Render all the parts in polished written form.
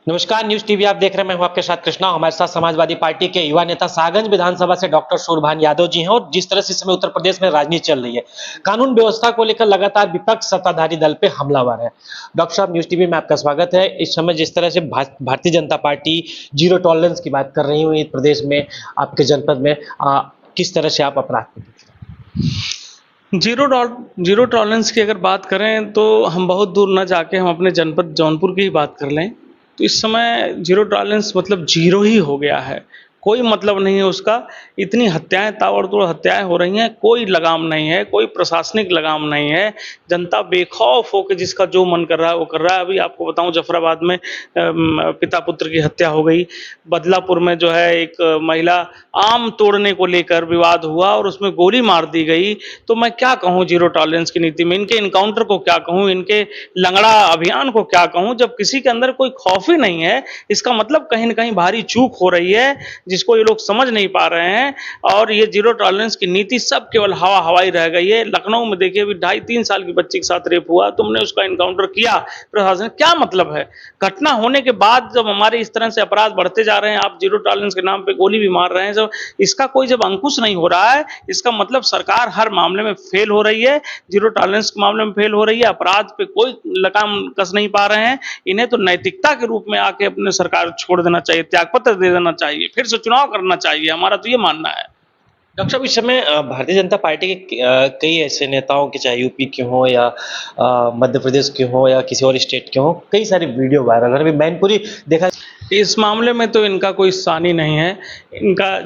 नमस्कार, news TV आप देख रहे हैं। मैं हूं आपके साथ कृष्णा। हमारे साथ समाजवादी पार्टी के युवा नेता साहगंज विधानसभा से डॉक्टर सूरभान यादव जी हैं। और जिस तरह से इस समय उत्तर प्रदेश में राजनीति चल रही है, कानून व्यवस्था को लेकर लगातार विपक्ष सत्ताधारी दल पे हमलावर है। डॉक्टर साहब, न्यूज टीवी में आपका स्वागत है। इस समय जिस तरह से Bharatiya Janata party zero tolerance की बात कर रही हुई प्रदेश में, आपके जनपद में किस तरह से आप अपराध को देख रहे हैं? जीरो टॉलरेंस की अगर बात करें तो हम बहुत दूर न जाके हम अपने जनपद जौनपुर की ही बात कर लें तो इस समय जीरो टॉलरेंस मतलब जीरो ही हो गया है। कोई मतलब नहीं है उसका। इतनी हत्याएं, ताबड़तोड़ हत्याएं हो रही हैं, कोई लगाम नहीं है, कोई प्रशासनिक लगाम नहीं है। जनता बेखौफ होकर जिसका जो मन कर रहा है वो कर रहा है। अभी आपको बताऊं, जफराबाद में पिता पुत्र की हत्या हो गई। बदलापुर में जो है एक महिला आम तोड़ने को लेकर विवाद हुआ और उसमें गोली मार दी गई। तो मैं क्या कहूं जीरो टॉलरेंस की नीति में, इनके इनकाउंटर को क्या कहूं, इनके लंगड़ा अभियान को क्या कहूं, जब किसी के अंदर कोई खौफ ही नहीं है। इसका मतलब कहीं ना कहीं भारी चूक हो रही है जिसको ये लोग समझ नहीं पा रहे हैं। और ये जीरो टॉलरेंस की नीति सब केवल हवा हवाई रह गई है। लखनऊ में देखिए, अभी 2.5-3 साल की बच्ची के साथ रेप हुआ, तुमने उसका इनकाउंटर किया, प्रशासन क्या मतलब है? घटना होने के बाद जब हमारे इस तरह से अपराध बढ़ते जा रहे हैं, आप जीरो टॉलरेंस के नाम पे गोली भी मार रहे हैं, जब इसका कोई जब अंकुश नहीं हो रहा है, इसका मतलब सरकार हर मामले में फेल हो रही है। जीरो टॉलरेंस के मामले में फेल हो रही है, अपराध पे कोई लगाम कस नहीं पा रहे हैं। इन्हें तो नैतिकता के रूप में आके अपने सरकार छोड़ देना चाहिए, त्यागपत्र दे देना चाहिए, फिर से चुनाव करना चाहिए। हमारा तो ये मानना है। डॉक्टर साहब, इस समय भारतीय जनता पार्टी के कई ऐसे नेताओं के, चाहे यूपी के हों या मध्य प्रदेश के हों या किसी और स्टेट के हों, कई सारी वीडियो वायरल है। अभी मैनपुरी देखा। इस मामले में तो इनका कोई सानी नहीं है। इनका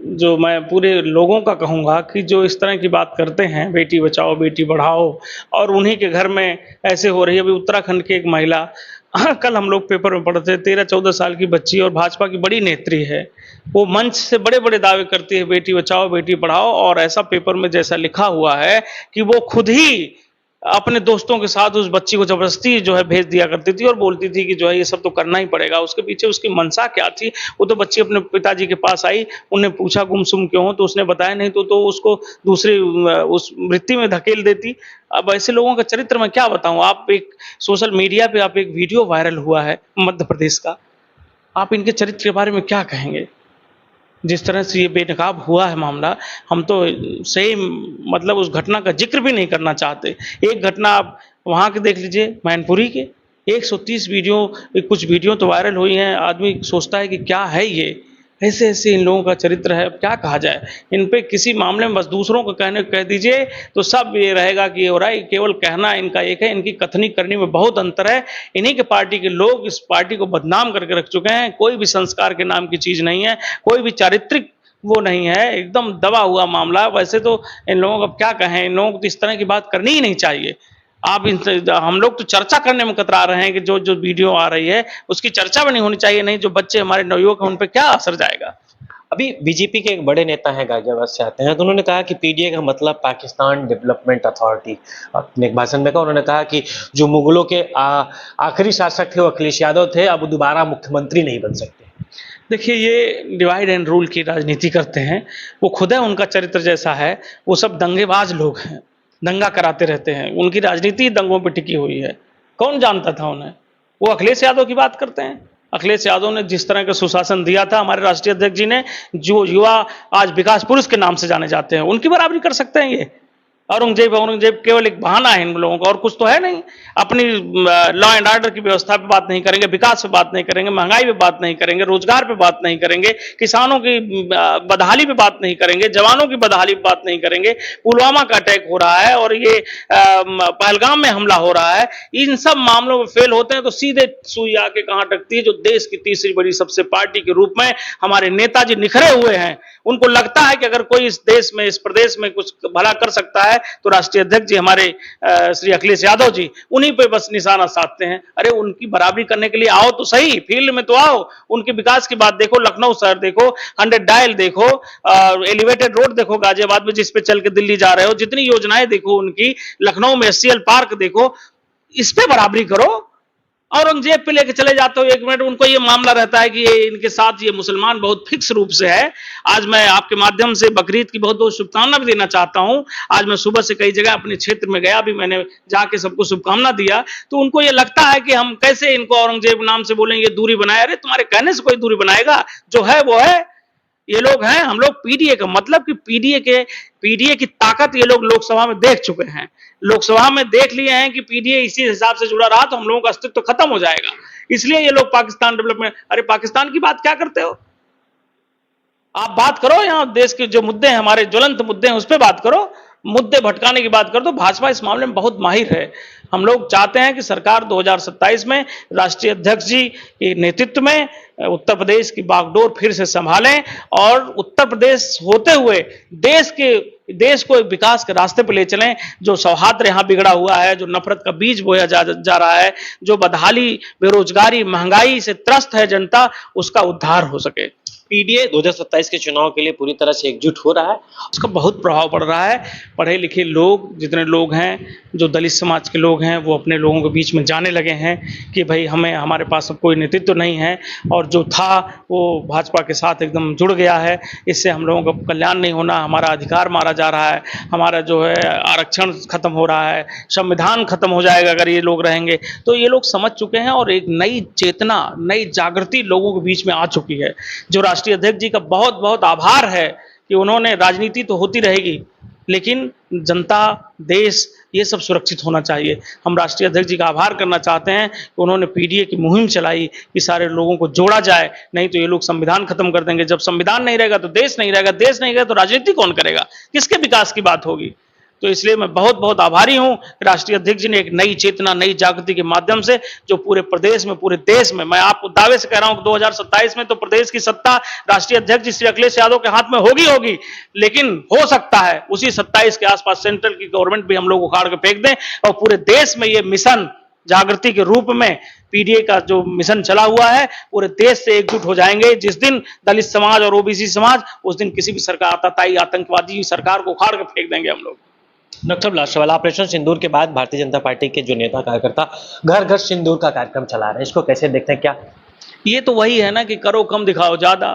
जो मैं पूरे लोगों का कहूँगा कि जो इस तरह की बात करते हैं, बेटी बचाओ बेटी बढ़ाओ, और उन्हीं के घर में ऐसे हो रही है। अभी उत्तराखंड की एक महिला, कल हम लोग पेपर में पढ़ते, 13-14 साल की बच्ची और भाजपा की बड़ी नेत्री है, वो मंच से बड़े बड़े दावे करती है बेटी बचाओ बेटी पढ़ाओ, और ऐसा पेपर में जैसा लिखा हुआ है कि वो खुद ही अपने दोस्तों के साथ उस बच्ची को जबरदस्ती जो है भेज दिया करती थी और बोलती थी कि जो है ये सब तो करना ही पड़ेगा। उसके पीछे उसकी मंशा क्या थी? वो तो बच्ची अपने पिताजी के पास आई, उन्हें पूछा गुमसुम क्यों हो, तो उसने बताया नहीं, तो उसको दूसरी उस वृत्ति में धकेल देती। अब ऐसे लोगों का चरित्र मैं क्या बताऊं। आप एक सोशल मीडिया पे आप एक वीडियो वायरल हुआ है मध्य प्रदेश का, आप इनके चरित्र के बारे में क्या कहेंगे? जिस तरह से ये बेनकाब हुआ है मामला, हम तो सही मतलब उस घटना का जिक्र भी नहीं करना चाहते। एक घटना आप वहाँ के देख लीजिए, मैनपुरी के 130 वीडियो, कुछ वीडियो तो वायरल हुई हैं। आदमी सोचता है कि क्या है ये, ऐसे ऐसे इन लोगों का चरित्र है। अब क्या कहा जाए इन पे? किसी मामले में बस दूसरों को कहने कह दीजिए तो सब ये रहेगा कि ये हो रहा है। केवल कहना इनका एक है, इनकी कथनी करने में बहुत अंतर है। इन्हीं के पार्टी के लोग इस पार्टी को बदनाम करके रख चुके हैं। कोई भी संस्कार के नाम की चीज नहीं है, कोई भी चारित्रिक वो नहीं है, एकदम दबा हुआ मामला। वैसे तो इन लोगों को अब क्या कहें, इन लोगों को तो इस तरह की बात करनी ही नहीं चाहिए। आप इनसे, हम लोग तो चर्चा करने में कतरा रहे हैं कि जो जो वीडियो आ रही है उसकी चर्चा भी नहीं होनी चाहिए। नहीं, जो बच्चे हमारे नवयुवक हैं उन पर क्या असर जाएगा? अभी बीजेपी के एक बड़े नेता हैं, गाजियाबाद से आते हैं, तो उन्होंने कहा कि पीडीए का मतलब पाकिस्तान डेवलपमेंट अथॉरिटी। अपने एक भाषण में कहा, उन्होंने कहा कि जो मुगलों के आखिरी शासक थे वो अखिलेश यादव थे, अब दोबारा मुख्यमंत्री नहीं बन सकते। देखिए, ये डिवाइड एंड रूल की राजनीति करते हैं। वो खुद है, उनका चरित्र जैसा है। वो सब दंगेबाज लोग हैं, दंगा कराते रहते हैं। उनकी राजनीति दंगों पे टिकी हुई है। कौन जानता था उन्हें? वो अखिलेश यादव की बात करते हैं। अखिलेश यादव ने जिस तरह का सुशासन दिया था, हमारे राष्ट्रीय अध्यक्ष जी ने, जो युवा आज विकास पुरुष के नाम से जाने जाते हैं, उनकी बराबरी कर सकते हैं ये? औरंगजेब औरंगजेब केवल एक बहाना है इन लोगों का, और कुछ तो है नहीं। अपनी लॉ एंड ऑर्डर की व्यवस्था पे बात नहीं करेंगे, विकास पे बात नहीं करेंगे, महंगाई पे बात नहीं करेंगे, रोजगार पे बात नहीं करेंगे, किसानों की बदहाली पे बात नहीं करेंगे, जवानों की बदहाली पे बात नहीं करेंगे। पुलवामा का अटैक हो रहा है और ये पहलगाम में हमला हो रहा है। इन सब मामलों में फेल होते हैं तो सीधे सुई आके कहां टकती है? जो देश की तीसरी बड़ी सबसे पार्टी के रूप में हमारे नेताजी निखरे हुए हैं, उनको लगता है कि अगर कोई इस देश में, इस प्रदेश में कुछ भला कर सकता है तो राष्ट्रीय अध्यक्ष जी हमारे श्री अखिलेश यादव जी उन्हीं पे बस निशाना साधते हैं। अरे उनकी बराबरी करने के लिए आओ तो सही, फील्ड में तो आओ, उनके विकास की बात देखो, लखनऊ शहर देखो, 100 डायल देखो, एलिवेटेड रोड देखो गाजियाबाद में जिस पे चल के दिल्ली जा रहे हो, जितनी योजनाएं देखो उनकी, लखनऊ में एससीएल पार्क देखो, इस पे बराबरी करो। औरंगजेब पे लेके चले जाते हो 1 मिनट, उनको ये मामला रहता है कि ये इनके साथ ये मुसलमान बहुत फिक्स रूप से है। आज मैं आपके माध्यम से बकरीद की बहुत बहुत शुभकामना भी देना चाहता हूं। आज मैं सुबह से कई जगह अपने क्षेत्र में गया भी, मैंने जाके सबको शुभकामना दिया, तो उनको ये लगता है कि हम कैसे इनको औरंगजेब नाम से बोलेंगे, दूरी बनाए। अरे तुम्हारे कहने से कोई दूरी बनाएगा? जो है वो है। ये लोग हैं, हम लोग पीडीए का मतलब कि पीडीए की ताकत ये लोग लोकसभा में देख चुके हैं। लोकसभा में देख लिए हैं कि पीडीए इसी हिसाब से जुड़ा रहा तो हम लोगों का अस्तित्व खत्म हो जाएगा। इसलिए ये लोग पाकिस्तान डेवलपमेंट, अरे पाकिस्तान की बात क्या करते हो? आप बात करो, यहाँ देश के जो मुद्दे हैं, हमारे ज्वलंत मुद्दे हैं, उस पर बात करो। मुद्दे भटकाने की बात कर दो। भाजपा इस मामले में बहुत माहिर है। हम लोग चाहते हैं कि सरकार 2027 में राष्ट्रीय अध्यक्ष जी के नेतृत्व में उत्तर प्रदेश की बागडोर फिर से संभालें और उत्तर प्रदेश होते हुए देश को एक विकास के रास्ते पर ले चलें। जो सौहार्द यहाँ बिगड़ा हुआ है, जो नफरत का बीज बोया जा रहा है, जो बदहाली, बेरोजगारी, महंगाई से त्रस्त है जनता, उसका उद्धार हो सके। पीडीए 2027 के चुनाव के लिए पूरी तरह से एकजुट हो रहा है। उसका बहुत प्रभाव पड़ रहा है। पढ़े लिखे लोग, जितने लोग हैं, जो दलित समाज के लोग हैं, वो अपने लोगों के बीच में जाने लगे हैं कि भाई हमारे पास अब कोई नेतृत्व नहीं है, और जो था वो भाजपा के साथ एकदम जुड़ गया है। इससे हम लोगों का कल्याण नहीं होना, हमारा अधिकार मारा जा रहा है, हमारा जो है आरक्षण खत्म हो रहा है, संविधान खत्म हो जाएगा अगर ये लोग रहेंगे। तो ये लोग समझ चुके हैं और एक नई चेतना, नई जागृति लोगों के बीच में आ चुकी है। जो राष्ट्रीय अध्यक्ष जी का बहुत बहुत आभार है कि उन्होंने, राजनीति तो होती रहेगी लेकिन जनता, देश, ये सब सुरक्षित होना चाहिए। हम राष्ट्रीय अध्यक्ष जी का आभार करना चाहते हैं कि उन्होंने पीडीए की मुहिम चलाई कि सारे लोगों को जोड़ा जाए, नहीं तो ये लोग संविधान खत्म कर देंगे। जब संविधान नहीं रहेगा तो देश नहीं रहेगा, देश नहीं रहेगा तो राजनीति कौन करेगा, किसके विकास की बात होगी? तो इसलिए मैं बहुत बहुत आभारी हूं कि राष्ट्रीय अध्यक्ष जी ने एक नई चेतना, नई जागृति के माध्यम से जो पूरे प्रदेश में, पूरे देश में, मैं आपको दावे से कह रहा हूं कि 2027 में तो प्रदेश की सत्ता राष्ट्रीय अध्यक्ष जी श्री अखिलेश यादव के हाथ में होगी, लेकिन हो सकता है उसी 27 के आसपास सेंट्रल की गवर्नमेंट भी हम लोग उखाड़ के फेंक दें और पूरे देश में ये मिशन जागृति के रूप में पीडीए का जो मिशन चला हुआ है, पूरे देश से एकजुट हो जाएंगे। जिस दिन दलित समाज और ओबीसी समाज, उस दिन किसी भी सरकार, आतताई, आतंकवादी सरकार को उखाड़ के फेंक देंगे हम लोग। डॉक्टर लास्ट सवाल, ऑपरेशन सिंदूर के बाद भारतीय जनता पार्टी के जो नेता कार्यकर्ता घर घर सिंदूर का कार्यक्रम चला रहे हैं, इसको कैसे देखते हैं? क्या ये तो वही है ना कि करो कम दिखाओ ज्यादा।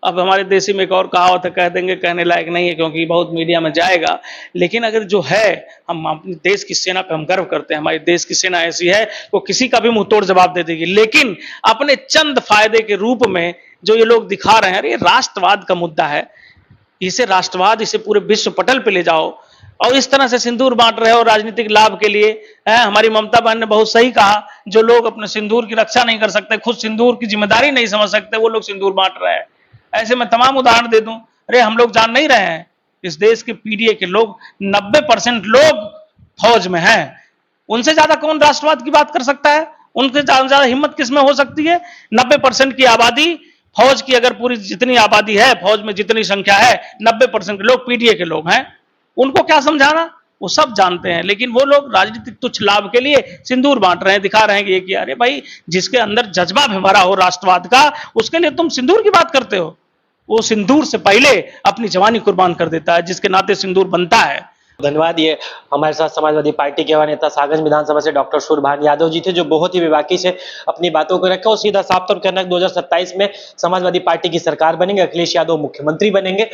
अब हमारे देसी में एक और कहावत है, कह देंगे, कहने लायक नहीं है क्योंकि बहुत मीडिया में जाएगा, लेकिन अगर जो है, हम अपने देश की सेना पे हम गर्व करते हैं। हमारी देश की सेना ऐसी है वो किसी का भी मुंह तोड़ जवाब दे देगी, लेकिन अपने चंद फायदे के रूप में जो ये लोग दिखा रहे हैं, अरे राष्ट्रवाद का मुद्दा है, इसे राष्ट्रवाद, इसे पूरे विश्व पटल पे ले जाओ और इस तरह से सिंदूर बांट रहे हो राजनीतिक लाभ के लिए। हमारी ममता बहन ने बहुत सही कहा, जो लोग अपने सिंदूर की रक्षा नहीं कर सकते, खुद सिंदूर की जिम्मेदारी नहीं समझ सकते, वो लोग सिंदूर बांट रहे हैं। ऐसे मैं तमाम उदाहरण दे दूं। अरे हम लोग जान नहीं रहे हैं, इस देश के पीडीए के लोग 90% लोग फौज में हैं। उनसे ज्यादा कौन राष्ट्रवाद की बात कर सकता है? उनसे ज्यादा हिम्मत किसमें हो सकती है? 90% की आबादी फौज की, अगर पूरी जितनी आबादी है फौज में, जितनी संख्या है, 90% के लोग पीडीए के लोग हैं। उनको क्या समझाना? वो सब जानते हैं, लेकिन वो लोग राजनीतिक तुच्छ लाभ के लिए सिंदूर बांट रहे हैं, दिखा रहे हैं कि ये किया। अरे भाई, जिसके अंदर जज्बा भरा हो राष्ट्रवाद का, उसके लिए तुम सिंदूर की बात करते हो? वो सिंदूर से पहले अपनी जवानी कुर्बान कर देता है, जिसके नाते सिंदूर बनता है। धन्यवाद। ये हमारे साथ समाजवादी पार्टी के युवा नेता सागंज विधानसभा से डॉक्टर सूरभान यादव जी थे, जो बहुत ही बेबाकी से अपनी बातों को रखा और सीधा साफ तौर कहना 2027 में समाजवादी पार्टी की सरकार बनेंगे, अखिलेश यादव मुख्यमंत्री बनेंगे।